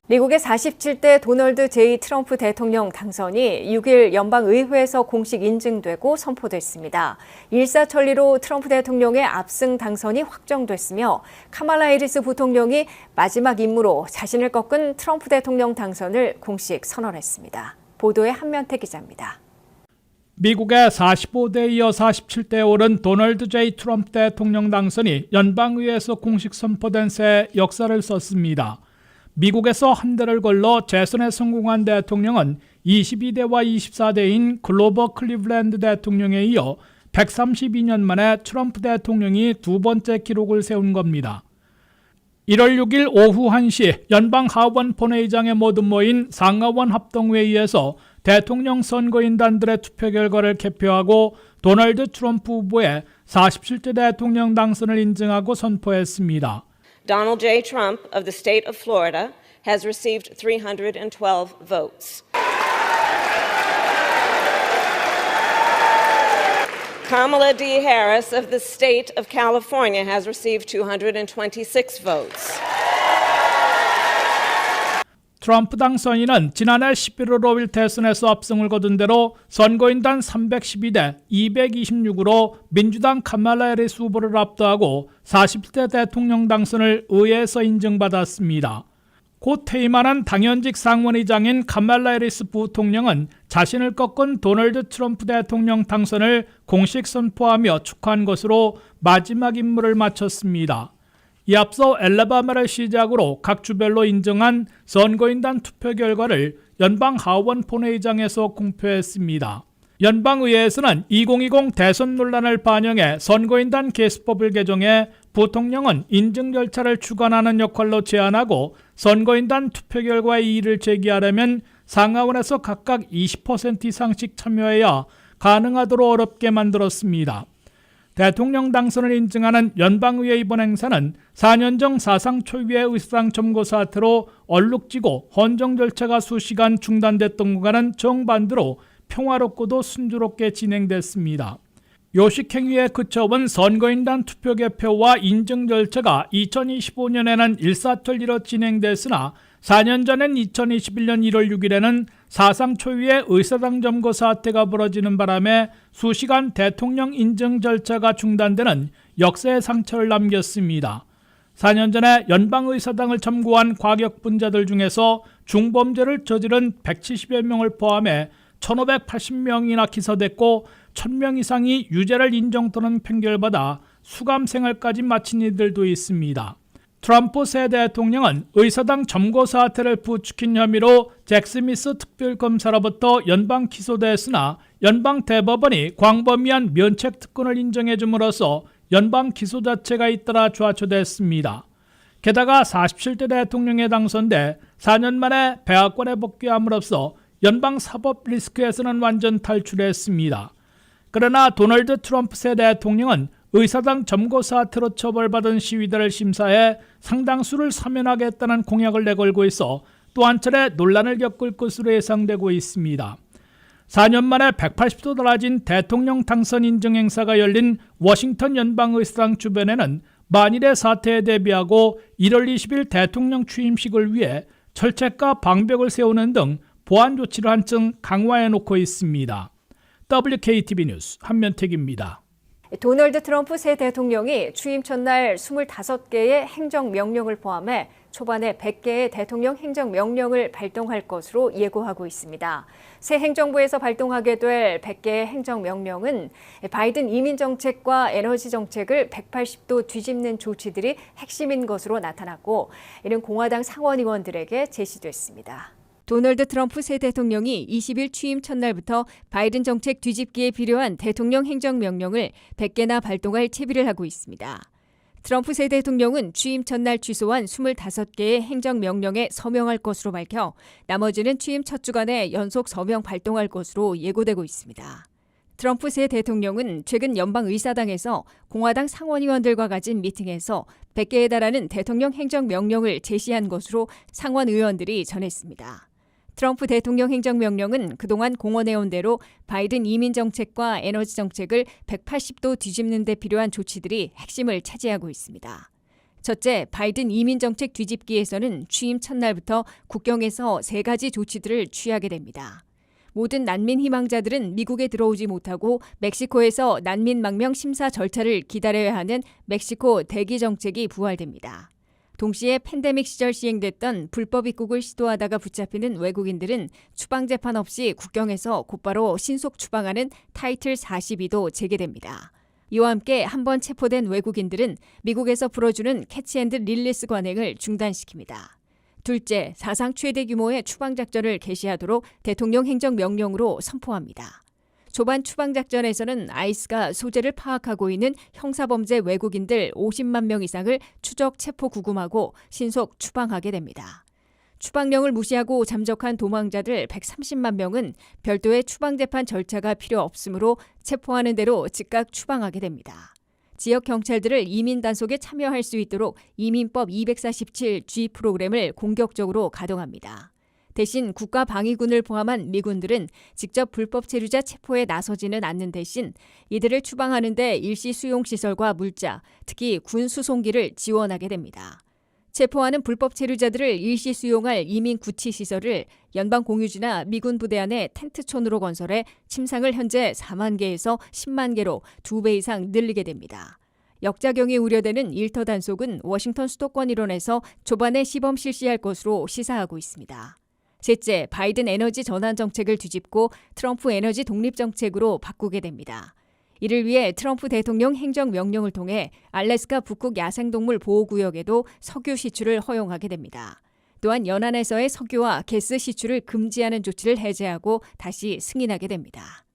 미국의 47대 도널드 J. 트럼프 대통령 당선이 6일 연방의회에서 공식 인증되고 선포됐습니다. 일사천리로 트럼프 대통령의 압승 당선이 확정됐으며 카말라 해리스 부통령이 마지막 임무로 자신을 꺾은 트럼프 대통령 당선을 공식 선언했습니다. 보도에 한면태 기자입니다. 미국의 45대 이어 47대에 오른 도널드 J. 트럼프 대통령 당선이 연방의회에서 공식 선포된 새 역사를 썼습니다. 미국에서 한 달을 걸러 재선에 성공한 대통령은 22대와 24대인 글로버 클리블랜드 대통령에 이어 132년 만에 트럼프 대통령이 두 번째 기록을 세운 겁니다. 1월 6일 오후 1시 연방 하원 본회의장에 모두 모인 상하원 합동회의에서 대통령 선거인단들의 투표 결과를 개표하고 도널드 트럼프 후보의 47대 대통령 당선을 인증하고 선포했습니다. Donald J. Trump of the state of Florida has received 312 votes. Kamala D. Harris of the state of California has received 226 votes. 트럼프 당선인은 지난해 11월 5일 대선에서 압승을 거둔 대로 선거인단 312대 226으로 민주당 카말라 해리스 후보를 압도하고 40대 대통령 당선을 의회에서 인정받았습니다. 곧 퇴임하는 당연직 상원의장인 카말라 해리스 부통령은 자신을 꺾은 도널드 트럼프 대통령 당선을 공식 선포하며 축하한 것으로 마지막 임무를 마쳤습니다. 이 앞서 엘라바마를 시작으로 각 주별로 인정한 선거인단 투표 결과를 연방 하원 본회의장에서 공표했습니다. 연방의회에서는 2020 대선 논란을 반영해 선거인단 개수법을 개정해 부통령은 인증 절차를 주관하는 역할로 제안하고 선거인단 투표 결과에 이의를 제기하려면 상하원에서 각각 20% 이상씩 참여해야 가능하도록 어렵게 만들었습니다. 대통령 당선을 인증하는 연방의회 이번 행사는 4년 전 사상 초유의 의사당 점거 사태로 얼룩지고 헌정 절차가 수시간 중단됐던 것과는 정반대로 평화롭고도 순조롭게 진행됐습니다. 요식행위에 그쳐온 선거인단 투표 개표와 인증 절차가 2025년에는 일사천리로 진행됐으나 4년 전인 2021년 1월 6일에는 사상 초유의 의사당 점거 사태가 벌어지는 바람에 수시간 대통령 인증 절차가 중단되는 역사의 상처를 남겼습니다. 4년 전에 연방의사당을 점거한 과격분자들 중에서 중범죄를 저지른 170여 명을 포함해 1,580명이나 기소됐고 1,000명 이상이 유죄를 인정 또는 판결받아 수감 생활까지 마친 이들도 있습니다. 트럼프 새 대통령은 의사당 점거 사태를 부추긴 혐의로 잭 스미스 특별검사로부터 연방 기소됐으나 연방 대법원이 광범위한 면책 특권을 인정해 줌으로써 연방 기소 자체가 잇따라 좌초됐습니다. 게다가 47대 대통령에 당선돼 4년 만에 백악관에 복귀함으로써 연방 사법 리스크에서는 완전 탈출했습니다. 그러나 도널드 트럼프 새 대통령은 의사당 점거 사태로 처벌받은 시위대를 심사해 상당수를 사면하겠다는 공약을 내걸고 있어 또 한 차례 논란을 겪을 것으로 예상되고 있습니다. 4년 만에 180도 달라진 대통령 당선 인증 행사가 열린 워싱턴 연방의사당 주변에는 만일의 사태에 대비하고 1월 20일 대통령 취임식을 위해 철책과 방벽을 세우는 등 보안 조치를 한층 강화해놓고 있습니다. WKTV 뉴스 한면택입니다. 도널드 트럼프 새 대통령이 취임 첫날 25개의 행정명령을 포함해 초반에 100개의 대통령 행정명령을 발동할 것으로 예고하고 있습니다. 새 행정부에서 발동하게 될 100개의 행정명령은 바이든 이민정책과 에너지정책을 180도 뒤집는 조치들이 핵심인 것으로 나타났고 이는 공화당 상원의원들에게 제시됐습니다. 도널드 트럼프 새 대통령이 20일 취임 첫날부터 바이든 정책 뒤집기에 필요한 대통령 행정명령을 100개나 발동할 채비를 하고 있습니다. 트럼프 새 대통령은 취임 첫날 취소한 25개의 행정명령에 서명할 것으로 밝혀 나머지는 취임 첫 주간에 연속 서명 발동할 것으로 예고되고 있습니다. 트럼프 새 대통령은 최근 연방의사당에서 공화당 상원의원들과 가진 미팅에서 100개에 달하는 대통령 행정명령을 제시한 것으로 상원 의원들이 전했습니다. 트럼프 대통령 행정명령은 그동안 공언해온 대로 바이든 이민정책과 에너지정책을 180도 뒤집는 데 필요한 조치들이 핵심을 차지하고 있습니다. 첫째, 바이든 이민정책 뒤집기에서는 취임 첫날부터 국경에서 3가지 조치들을 취하게 됩니다. 모든 난민 희망자들은 미국에 들어오지 못하고 멕시코에서 난민 망명 심사 절차를 기다려야 하는 멕시코 대기 정책이 부활됩니다. 동시에 팬데믹 시절 시행됐던 불법 입국을 시도하다가 붙잡히는 외국인들은 추방재판 없이 국경에서 곧바로 신속 추방하는 타이틀 42도 재개됩니다. 이와 함께 한번 체포된 외국인들은 미국에서 풀어주는 캐치앤드 릴리스 관행을 중단시킵니다. 둘째, 사상 최대 규모의 추방작전을 개시하도록 대통령 행정명령으로 선포합니다. 초반 추방작전에서는 아이스가 소재를 파악하고 있는 형사범죄 외국인들 50만 명 이상을 추적 체포 구금하고 신속 추방하게 됩니다. 추방령을 무시하고 잠적한 도망자들 130만 명은 별도의 추방재판 절차가 필요 없으므로 체포하는 대로 즉각 추방하게 됩니다. 지역 경찰들을 이민 단속에 참여할 수 있도록 이민법 247G 프로그램을 공격적으로 가동합니다. 대신 국가방위군을 포함한 미군들은 직접 불법 체류자 체포에 나서지는 않는 대신 이들을 추방하는 데 일시 수용시설과 물자, 특히 군 수송기를 지원하게 됩니다. 체포하는 불법 체류자들을 일시 수용할 이민 구치 시설을 연방 공유지나 미군 부대 안에 텐트촌으로 건설해 침상을 현재 4만 개에서 10만 개로 2배 이상 늘리게 됩니다. 역작용이 우려되는 일터 단속은 워싱턴 수도권 일원에서 초반에 시범 실시할 것으로 시사하고 있습니다. 셋째, 바이든 에너지 전환 정책을 뒤집고 트럼프 에너지 독립 정책으로 바꾸게 됩니다. 이를 위해 트럼프 대통령 행정명령을 통해 알래스카 북극 야생동물 보호구역에도 석유 시출을 허용하게 됩니다. 또한 연안에서의 석유와 가스 시출을 금지하는 조치를 해제하고 다시 승인하게 됩니다.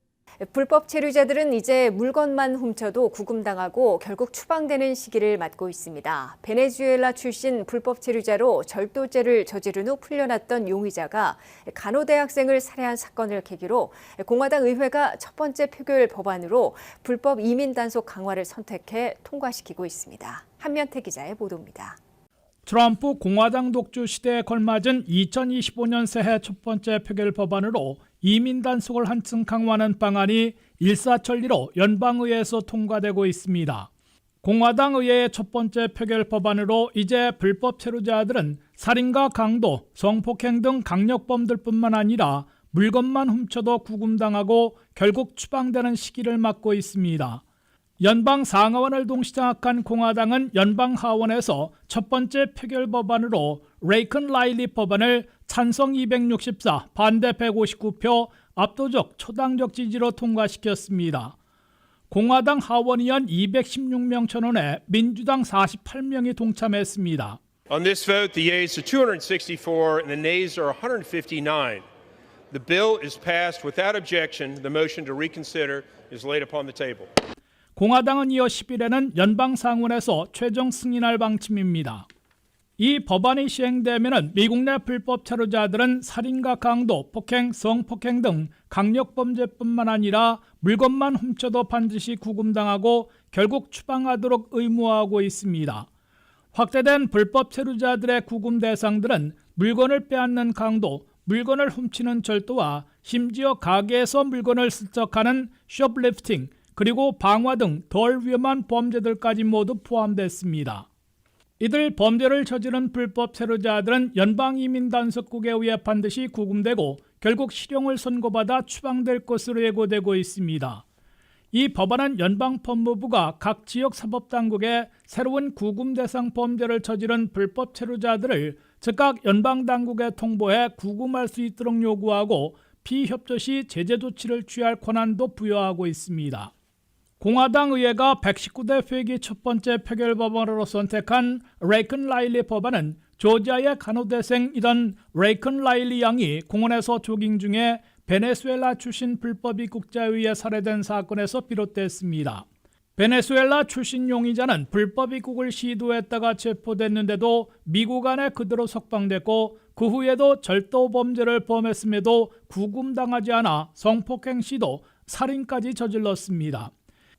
불법 체류자들은 이제 물건만 훔쳐도 구금당하고 결국 추방되는 시기를 맞고 있습니다. 베네수엘라 출신 불법 체류자로 절도죄를 저지른 후 풀려났던 용의자가 간호대학생을 살해한 사건을 계기로 공화당 의회가 첫 번째 표결 법안으로 불법 이민 단속 강화를 선택해 통과시키고 있습니다. 한면태 기자의 보도입니다. 트럼프 공화당 독주 시대에 걸맞은 2025년 새해 첫 번째 표결 법안으로 이민 단속을 한층 강화하는 방안이 일사천리로 연방의회에서 통과되고 있습니다. 공화당 의회의 첫 번째 표결 법안으로 이제 불법 체류자들은 살인과 강도, 성폭행 등 강력범들뿐만 아니라 물건만 훔쳐도 구금당하고 결국 추방되는 시기를 맞고 있습니다. 연방 상하원을 동시장악한 공화당은 연방 하원에서 첫 번째 표결 법안으로 레이컨 라일리 법안을 찬성 264, 반대 159표, 압도적 초당적 지지로 통과시켰습니다. 공화당 하원의원 216명 전원에 민주당 48명이 동참했습니다. On this vote, the yeas are 264 and the nays are 159. The bill is passed without objection. The motion to reconsider is laid upon the table. 공화당은 이어 10일에는 연방 상원에서 최종 승인할 방침입니다. 이 법안이 시행되면 미국 내 불법 체류자들은 살인과 강도, 폭행, 성폭행 등 강력범죄뿐만 아니라 물건만 훔쳐도 반드시 구금당하고 결국 추방하도록 의무화하고 있습니다. 확대된 불법 체류자들의 구금 대상들은 물건을 빼앗는 강도, 물건을 훔치는 절도와 심지어 가게에서 물건을 슬쩍하는 쇼플리프팅, 그리고 방화 등 덜 위험한 범죄들까지 모두 포함됐습니다. 이들 범죄를 저지른 불법 체류자들은 연방이민단속국에 의해 반드시 구금되고 결국 실형을 선고받아 추방될 것으로 예고되고 있습니다. 이 법안은 연방법무부가 각 지역 사법당국에 새로운 구금 대상 범죄를 저지른 불법 체류자들을 즉각 연방당국에 통보해 구금할 수 있도록 요구하고 피협조 시 제재 조치를 취할 권한도 부여하고 있습니다. 공화당 의회가 119대 회기 첫 번째 표결 법안으로 선택한 레이컨 라일리 법안은 조지아의 간호대생이던 레이컨 라일리 양이 공원에서 조깅 중에 베네수엘라 출신 불법 입국자에 의해 살해된 사건에서 비롯됐습니다. 베네수엘라 출신 용의자는 불법 입국을 시도했다가 체포됐는데도 미국 안에 그대로 석방됐고 그 후에도 절도 범죄를 범했음에도 구금당하지 않아 성폭행 시도, 살인까지 저질렀습니다.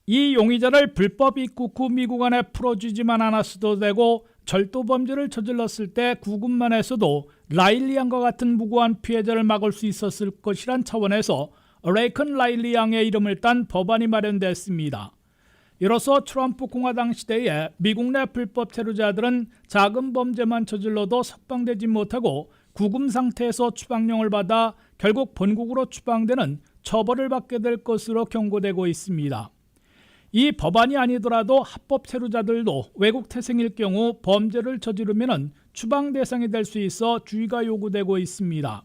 이 용의자를 불법 입국 후 미국 안에 풀어주지만 않았어도 되고 절도 범죄를 저질렀을 때 구금만 했어도 라일리 양과 같은 무고한 피해자를 막을 수 있었을 것이란 차원에서 레이컨 라일리 양의 이름을 딴 법안이 마련됐습니다. 이로써 트럼프 공화당 시대에 미국 내 불법 체류자들은 작은 범죄만 저질러도 석방되지 못하고 구금 상태에서 추방령을 받아 결국 본국으로 추방되는 처벌을 받게 될 것으로 경고되고 있습니다. 이 법안이 아니더라도 합법 체류자들도 외국 태생일 경우 범죄를 저지르면 추방 대상이 될 수 있어 주의가 요구되고 있습니다.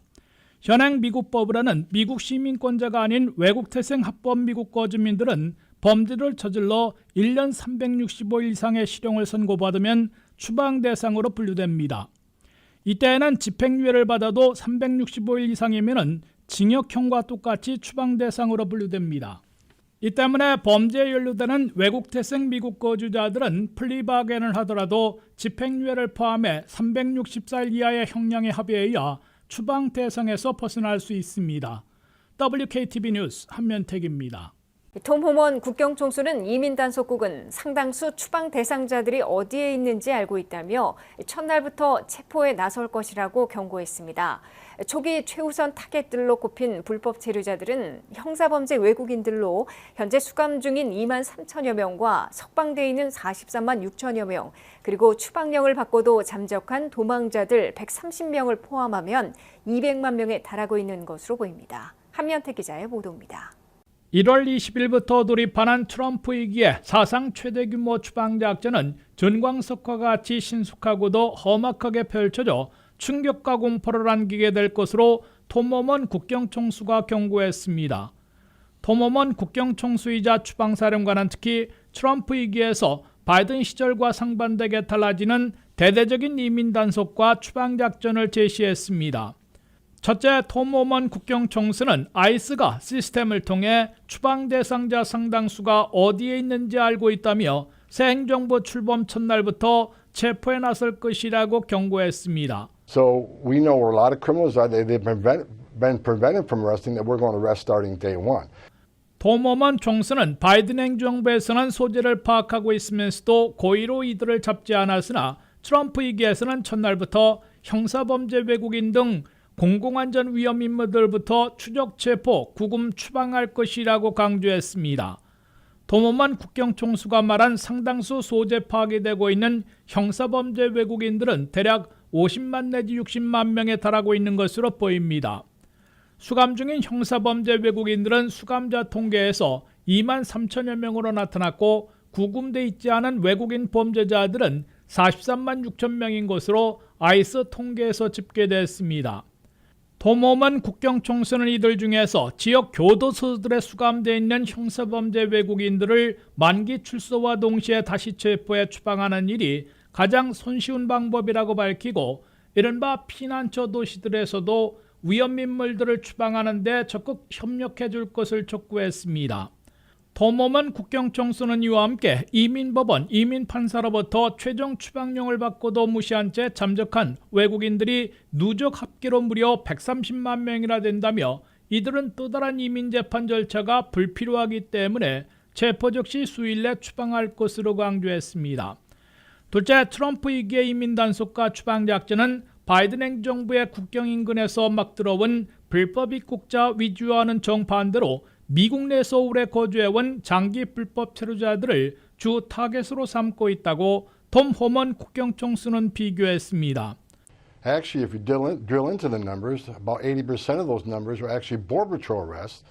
현행 미국법으로는 미국 시민권자가 아닌 외국 태생 합법 미국 거주민들은 범죄를 저질러 1년 365일 이상의 실형을 선고받으면 추방 대상으로 분류됩니다. 이때에는 집행유예를 받아도 365일 이상이면 징역형과 똑같이 추방 대상으로 분류됩니다. 이 때문에 범죄에 연루되는 외국 태생 미국 거주자들은 플리바겐을 하더라도 집행유예를 포함해 364일 이하의 형량의 합의에 의해 추방 대상에서 벗어날 수 있습니다. WKTV 뉴스 한면택입니다. 톰 호먼 국경총수는 이민 단속국은 상당수 추방 대상자들이 어디에 있는지 알고 있다며 첫날부터 체포에 나설 것이라고 경고했습니다. 초기 최우선 타겟들로 꼽힌 불법 체류자들은 형사범죄 외국인들로 현재 수감 중인 2만 3천여 명과 석방돼 있는 43만 6천여 명, 그리고 추방령을 받고도 잠적한 도망자들 130명을 포함하면 200만 명에 달하고 있는 것으로 보입니다. 한면택 기자의 보도입니다. 1월 20일부터 돌입하는 트럼프 위기에 사상 최대 규모 추방작전은 전광석과 같이 신속하고도 험악하게 펼쳐져 충격과 공포를 안기게 될 것으로 톰 호먼 국경총수가 경고했습니다. 톰 호먼 국경총수이자 추방사령관은 특히 트럼프 위기에서 바이든 시절과 상반되게 달라지는 대대적인 이민 단속과 추방작전을 제시했습니다. 첫째, 톰 호먼 국경총수는 아이스가 시스템을 통해 추방 대상자 상당수가 어디에 있는지 알고 있다며 새 행정부 출범 첫날부터 체포에 나설 것이라고 경고했습니다. So we know where a lot of criminals are. They've been prevented from arresting that we're going to arrest starting day one. 톰 호먼 총수는 바이든 행정부에서는 소재를 파악하고 있으면서도 고의로 이들을 잡지 않았으나 트럼프 위기에서는 첫날부터 형사범죄 외국인 등 공공안전 위험 인물들부터 추적 체포, 구금 추방할 것이라고 강조했습니다. 톰 호먼 국경총수가 말한 상당수 소재 파악이 되고 있는 형사범죄 외국인들은 대략 50만 내지 60만 명에 달하고 있는 것으로 보입니다. 수감 중인 형사범죄 외국인들은 수감자 통계에서 2만 3천여 명으로 나타났고 구금돼 있지 않은 외국인 범죄자들은 43만 6천 명인 것으로 아이스 통계에서 집계됐습니다. 톰 호먼 국경총수는 이들 중에서 지역 교도소들에 수감되어 있는 형사범죄 외국인들을 만기 출소와 동시에 다시 체포해 추방하는 일이 가장 손쉬운 방법이라고 밝히고 이른바 피난처 도시들에서도 위험인물들을 추방하는 데 적극 협력해 줄 것을 촉구했습니다. 톰 호먼 국경총수는 이와 함께 이민법원, 이민판사로부터 최종 추방령을 받고도 무시한 채 잠적한 외국인들이 누적 합계로 무려 130만 명이나 된다며 이들은 또 다른 이민재판 절차가 불필요하기 때문에 체포 즉시 수일 내 추방할 것으로 강조했습니다. 둘째, 트럼프 위기의 이민 단속과 추방 작전은 바이든 행정부의 국경 인근에서 막 들어온 불법 입국자 위주화하는 정반대로 미국 내에서 오래 거주해온 장기 불법 체류자들을 주 타겟으로 삼고 있다고 톰 호먼 국경총수는 비교했습니다. Actually, if you drill into the numbers, about 80% of those numbers are actually Border Patrol arrests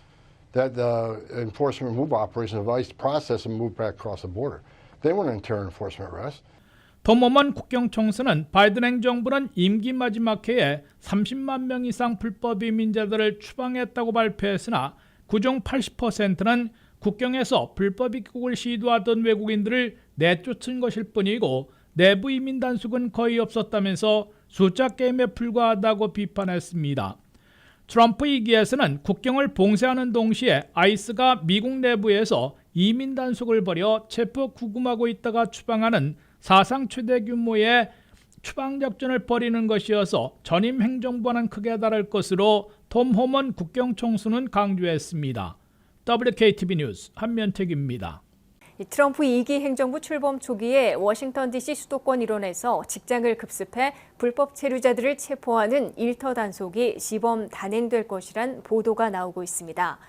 that the enforcement remove operation of ICE process and move back across the border. They weren't intern enforcement arrests. 톰 호먼 국경총수는 바이든 행정부는 임기 마지막 해에 30만 명 이상 불법 이민자들을 추방했다고 발표했으나 그중 80%는 국경에서 불법 입국을 시도하던 외국인들을 내쫓은 것일 뿐이고 내부 이민 단속은 거의 없었다면서 숫자 게임에 불과하다고 비판했습니다. 트럼프 위기에서는 국경을 봉쇄하는 동시에 아이스가 미국 내부에서 이민 단속을 벌여 체포 구금하고 있다가 추방하는 사상 최대 규모의 추방 작전을 벌이는 것이어서 전임 행정부와는 크게 다를 것으로 톰 호먼 국경총수는 강조했습니다. WKTV 뉴스 한면택입니다. 트럼프 2기 행정부 출범 초기에 워싱턴 DC 수도권 일원에서 직장을 급습해 불법 체류자들을 체포하는 일터 단속이 시범 단행될 것이란 보도가 나오고 있습니다.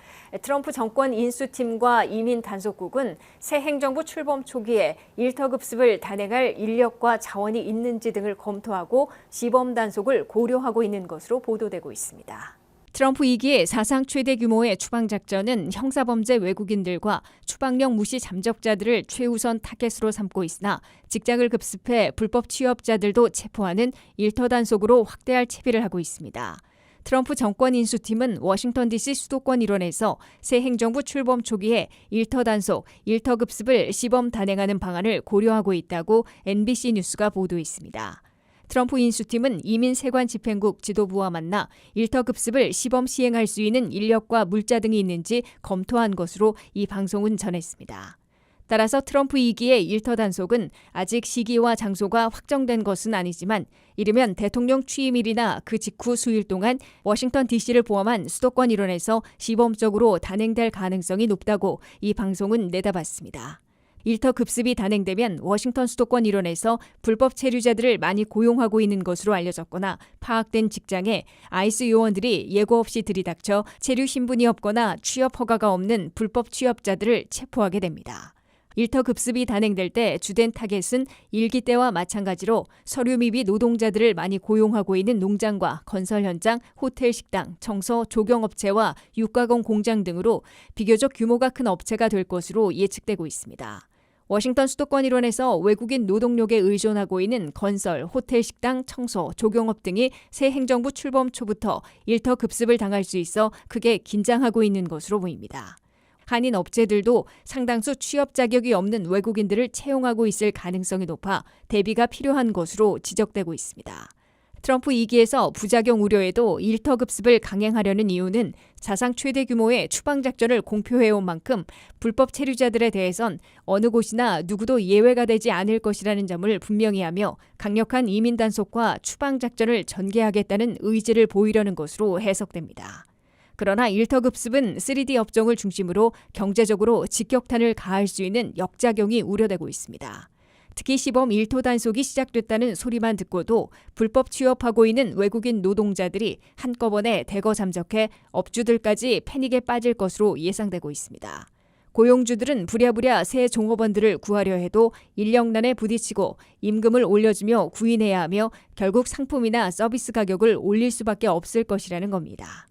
트럼프 정권 인수팀과 이민 단속국은 새 행정부 출범 초기에 일터 급습을 단행할 인력과 자원이 있는지 등을 검토하고 시범 단속을 고려하고 있는 것으로 보도되고 있습니다. 트럼프 2기의 사상 최대 규모의 추방작전은 형사범죄 외국인들과 추방령 무시 잠적자들을 최우선 타겟으로 삼고 있으나 직장을 급습해 불법 취업자들도 체포하는 일터 단속으로 확대할 채비를 하고 있습니다. 트럼프 정권 인수팀은 워싱턴 DC 수도권 일원에서 새 행정부 출범 초기에 일터 단속, 일터 급습을 시범 단행하는 방안을 고려하고 있다고 NBC 뉴스가 보도했습니다. 트럼프 인수팀은 이민 세관 집행국 지도부와 만나 일터 급습을 시범 시행할 수 있는 인력과 물자 등이 있는지 검토한 것으로 이 방송은 전했습니다. 따라서 트럼프 2기의 일터 단속은 아직 시기와 장소가 확정된 것은 아니지만 이르면 대통령 취임일이나 그 직후 수일 동안 워싱턴 DC를 포함한 수도권 일원에서 시범적으로 단행될 가능성이 높다고 이 방송은 내다봤습니다. 일터 급습이 단행되면 워싱턴 수도권 일원에서 불법 체류자들을 많이 고용하고 있는 것으로 알려졌거나 파악된 직장에 아이스 요원들이 예고 없이 들이닥쳐 체류 신분이 없거나 취업 허가가 없는 불법 취업자들을 체포하게 됩니다. 일터 급습이 단행될 때 주된 타겟은 일기 때와 마찬가지로 서류 미비 노동자들을 많이 고용하고 있는 농장과 건설 현장, 호텔 식당, 청소, 조경업체와 육가공 공장 등으로 비교적 규모가 큰 업체가 될 것으로 예측되고 있습니다. 워싱턴 수도권 일원에서 외국인 노동력에 의존하고 있는 건설, 호텔 식당, 청소, 조경업 등이 새 행정부 출범 초부터 일터 급습을 당할 수 있어 크게 긴장하고 있는 것으로 보입니다. 한인 업체들도 상당수 취업 자격이 없는 외국인들을 채용하고 있을 가능성이 높아 대비가 필요한 것으로 지적되고 있습니다. 트럼프 2기에서 부작용 우려에도 일터 급습을 강행하려는 이유는 사상 최대 규모의 추방작전을 공표해온 만큼 불법 체류자들에 대해선 어느 곳이나 누구도 예외가 되지 않을 것이라는 점을 분명히 하며 강력한 이민 단속과 추방작전을 전개하겠다는 의지를 보이려는 것으로 해석됩니다. 그러나 일터 급습은 3D 업종을 중심으로 경제적으로 직격탄을 가할 수 있는 역작용이 우려되고 있습니다. 특히 시범 일터 단속이 시작됐다는 소리만 듣고도 불법 취업하고 있는 외국인 노동자들이 한꺼번에 대거 잠적해 업주들까지 패닉에 빠질 것으로 예상되고 있습니다. 고용주들은 부랴부랴 새 종업원들을 구하려 해도 인력난에 부딪히고 임금을 올려주며 구인해야 하며 결국 상품이나 서비스 가격을 올릴 수밖에 없을 것이라는 겁니다.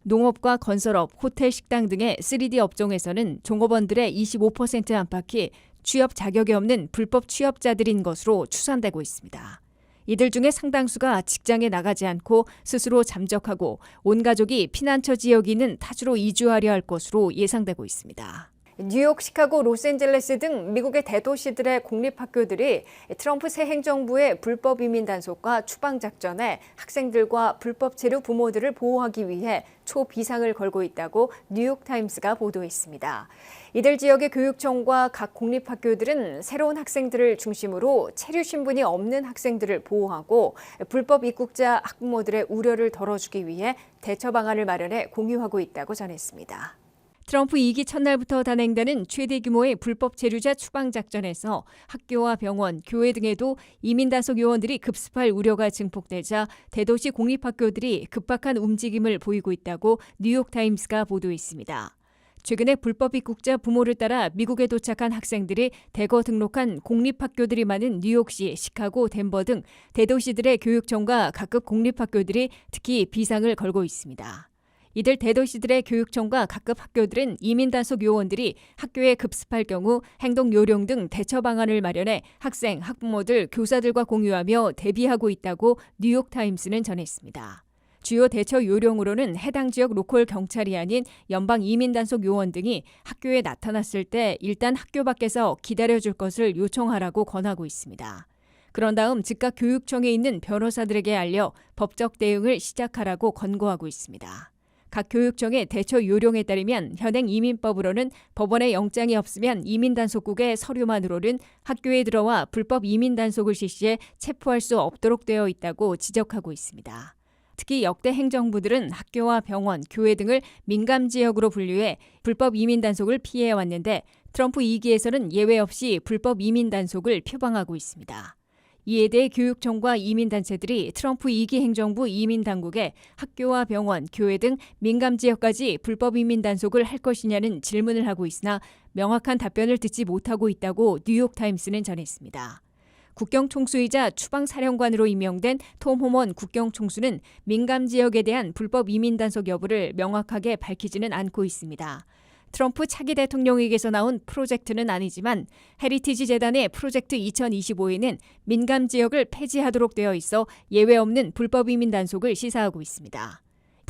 농업과 건설업, 호텔, 식당 등의 3D 업종에서는 종업원들의 25% 안팎이 취업 자격이 없는 불법 취업자들인 것으로 추산되고 있습니다. 이들 중에 상당수가 직장에 나가지 않고 스스로 잠적하고 온 가족이 피난처 지역이 있는 타주로 이주하려 할 것으로 예상되고 있습니다. 뉴욕, 시카고, 로스앤젤레스 등 미국의 대도시들의 공립학교들이 트럼프 새 행정부의 불법 이민 단속과 추방 작전에 학생들과 불법 체류 부모들을 보호하기 위해 초비상을 걸고 있다고 뉴욕타임스가 보도했습니다. 이들 지역의 교육청과 각 공립학교들은 새로운 학생들을 중심으로 체류 신분이 없는 학생들을 보호하고 불법 입국자 학부모들의 우려를 덜어주기 위해 대처 방안을 마련해 공유하고 있다고 전했습니다. 트럼프 2기 첫날부터 단행되는 최대 규모의 불법 체류자 추방 작전에서 학교와 병원, 교회 등에도 이민 단속 요원들이 급습할 우려가 증폭되자 대도시 공립학교들이 급박한 움직임을 보이고 있다고 뉴욕타임스가 보도했습니다. 최근에 불법 입국자 부모를 따라 미국에 도착한 학생들이 대거 등록한 공립학교들이 많은 뉴욕시, 시카고, 덴버 등 대도시들의 교육청과 각급 공립학교들이 특히 비상을 걸고 있습니다. 이들 대도시들의 교육청과 각급 학교들은 이민 단속 요원들이 학교에 급습할 경우 행동 요령 등 대처 방안을 마련해 학생, 학부모들, 교사들과 공유하며 대비하고 있다고 뉴욕타임스는 전했습니다. 주요 대처 요령으로는 해당 지역 로컬 경찰이 아닌 연방 이민 단속 요원 등이 학교에 나타났을 때 일단 학교 밖에서 기다려줄 것을 요청하라고 권하고 있습니다. 그런 다음 즉각 교육청에 있는 변호사들에게 알려 법적 대응을 시작하라고 권고하고 있습니다. 각 교육청의 대처 요령에 따르면 현행 이민법으로는 법원의 영장이 없으면 이민단속국의 서류만으로는 학교에 들어와 불법 이민단속을 실시해 체포할 수 없도록 되어 있다고 지적하고 있습니다. 특히 역대 행정부들은 학교와 병원, 교회 등을 민감지역으로 분류해 불법 이민 단속을 피해왔는데 트럼프 2기에서는 예외 없이 불법 이민 단속을 표방하고 있습니다. 이에 대해 교육청과 이민단체들이 트럼프 2기 행정부 이민당국에 학교와 병원, 교회 등 민감지역까지 불법 이민 단속을 할 것이냐는 질문을 하고 있으나 명확한 답변을 듣지 못하고 있다고 뉴욕타임스는 전했습니다. 국경총수이자 추방사령관으로 임명된 톰 호먼 국경총수는 민감지역에 대한 불법 이민 단속 여부를 명확하게 밝히지는 않고 있습니다. 트럼프 차기 대통령에게서 나온 프로젝트는 아니지만 헤리티지 재단의 프로젝트 2025에는 민감 지역을 폐지하도록 되어 있어 예외 없는 불법 이민 단속을 시사하고 있습니다.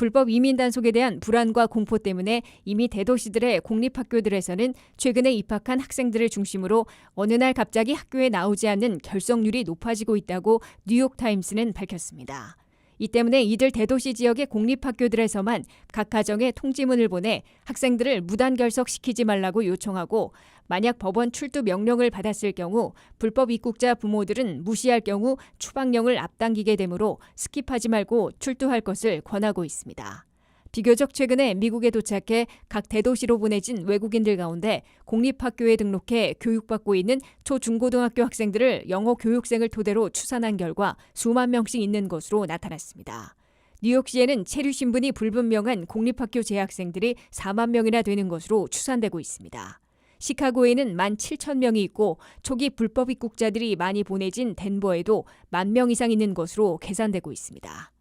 불법 이민 단속에 대한 불안과 공포 때문에 이미 대도시들의 공립학교들에서는 최근에 입학한 학생들을 중심으로 어느 날 갑자기 학교에 나오지 않는 결석률이 높아지고 있다고 뉴욕타임스는 밝혔습니다. 이 때문에 이들 대도시 지역의 공립학교들에서만 각 가정에 통지문을 보내 학생들을 무단 결석시키지 말라고 요청하고 만약 법원 출두 명령을 받았을 경우 불법 입국자 부모들은 무시할 경우 추방령을 앞당기게 되므로 스킵하지 말고 출두할 것을 권하고 있습니다. 비교적 최근에 미국에 도착해 각 대도시로 보내진 외국인들 가운데 공립학교에 등록해 교육받고 있는 초중고등학교 학생들을 영어 교육생을 토대로 추산한 결과 수만 명씩 있는 것으로 나타났습니다. 뉴욕시에는 체류 신분이 불분명한 공립학교 재학생들이 4만 명이나 되는 것으로 추산되고 있습니다. 시카고에는 17,000명이 있고 초기 불법 입국자들이 많이 보내진 덴버에도 10,000명 이상 있는 것으로 계산되고 있습니다.